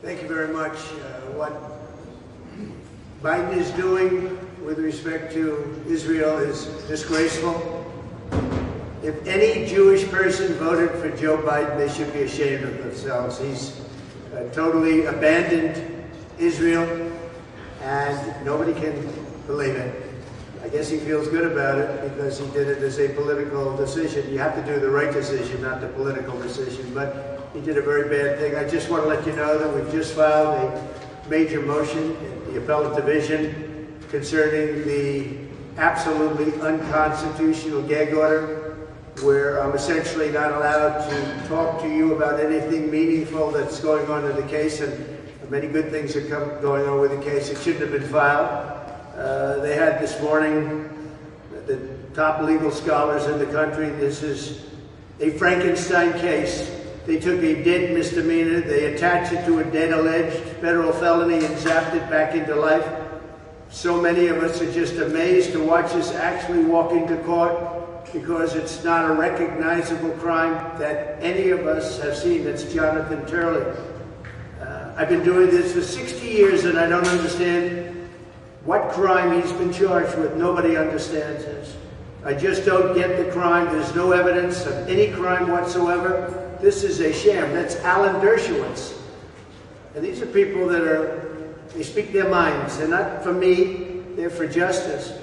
Thank you very much. What Biden is doing with respect to Israel is disgraceful. If any Jewish person voted for Joe Biden, they should be ashamed of themselves. He's totally abandoned Israel, and nobody can believe it. I guess he feels good about it because he did it as a political decision. You have to do the right decision, not the political decision. But he did a very bad thing. I just want to let you know that we've just filed a major motion in the appellate division concerning the absolutely unconstitutional gag order, where I'm essentially not allowed to talk to you about anything meaningful that's going on in the case, and many good things are going on with the case. It shouldn't have been filed. They had this morning the top legal scholars in the country. This is a Frankenstein case. They took a dead misdemeanor, they attached it to a dead alleged federal felony and zapped it back into life. So many of us are just amazed to watch this actually walk into court, because it's not a recognizable crime that any of us have seen. That's Jonathan Turley. I've been doing this for 60 years and I don't understand what crime he's been charged with. Nobody understands this. I just don't get the crime. There's no evidence of any crime whatsoever. This is a sham. That's Alan Dershowitz. And these are people that they speak their minds. They're not for me, they're for justice.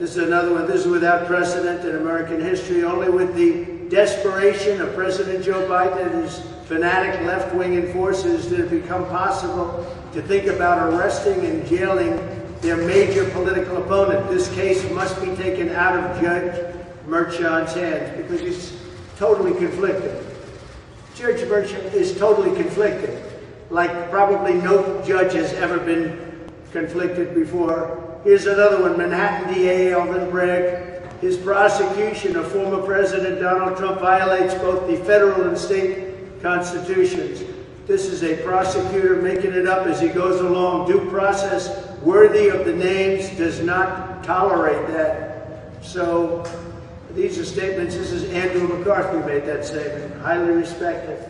This is another one. This is without precedent in American history. Only with the desperation of President Joe Biden and his fanatic left-wing enforcers did it become possible to think about arresting and jailing their major political opponent. This case must be taken out of Judge Merchan's hands because he's totally conflicted. Judge Merchan is totally conflicted, like probably no judge has ever been conflicted before. Here's another one, Manhattan DA Alvin Bragg. His prosecution of former President Donald Trump violates both the federal and state constitutions. This is a prosecutor making it up as he goes along. Due process worthy of the names does not tolerate that. So these are statements. This is Andrew McCarthy made that statement, highly respected.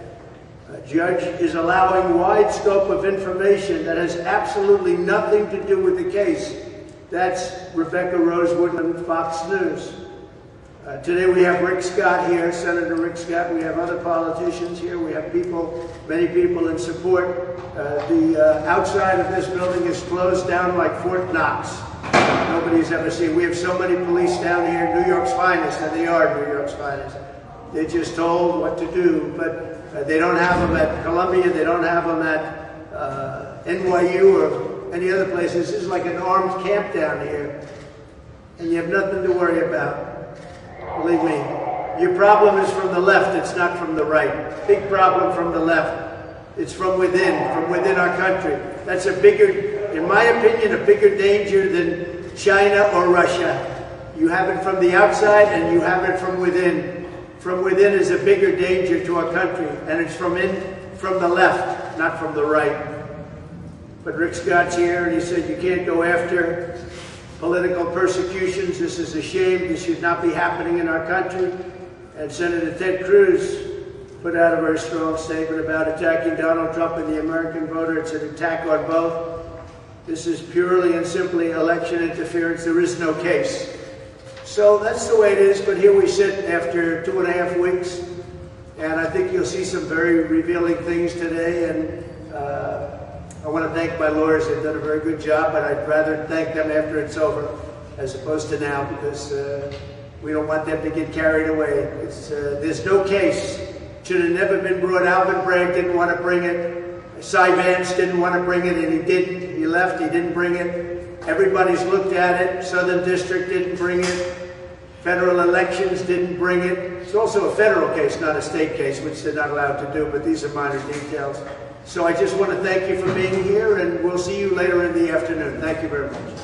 Judge is allowing wide scope of information that has absolutely nothing to do with the case. That's Rebecca Rose Woodland, Fox News. Today we have Rick Scott here, Senator Rick Scott. We have other politicians here. We have people, many people in support. The outside of this building is closed down like Fort Knox. Nobody's ever seen. We have so many police down here, New York's finest, and they are New York's finest. They're just told what to do, but they don't have them at Columbia. They don't have them at NYU or any other places. This is like an armed camp down here, and you have nothing to worry about. Believe me, your problem is from the left, it's not from the right. Big problem from the left. It's from within our country. That's a bigger, in my opinion, a bigger danger than China or Russia. You have it from the outside and you have it from within. From within is a bigger danger to our country, and it's from the left, not from the right. But Rick Scott's here and he said you can't go after political persecutions. This is a shame. This should not be happening in our country. And Senator Ted Cruz put out a very strong statement about attacking Donald Trump and the American voter. It's an attack on both. This is purely and simply election interference. There is no case. So that's the way it is, but here we sit after 2.5 weeks, and I think you'll see some very revealing things today, and I want to thank my lawyers. They've done a very good job, but I'd rather thank them after it's over as opposed to now, because we don't want them to get carried away. There's no case. Should have never been brought. Alvin Bragg didn't want to bring it. Cy Vance didn't want to bring it, and he didn't. He left. He didn't bring it. Everybody's looked at it. Southern District didn't bring it. Federal elections didn't bring it. It's also a federal case, not a state case, which they're not allowed to do, but these are minor details. So I just want to thank you for being here, and we'll see you later in the afternoon. Thank you very much.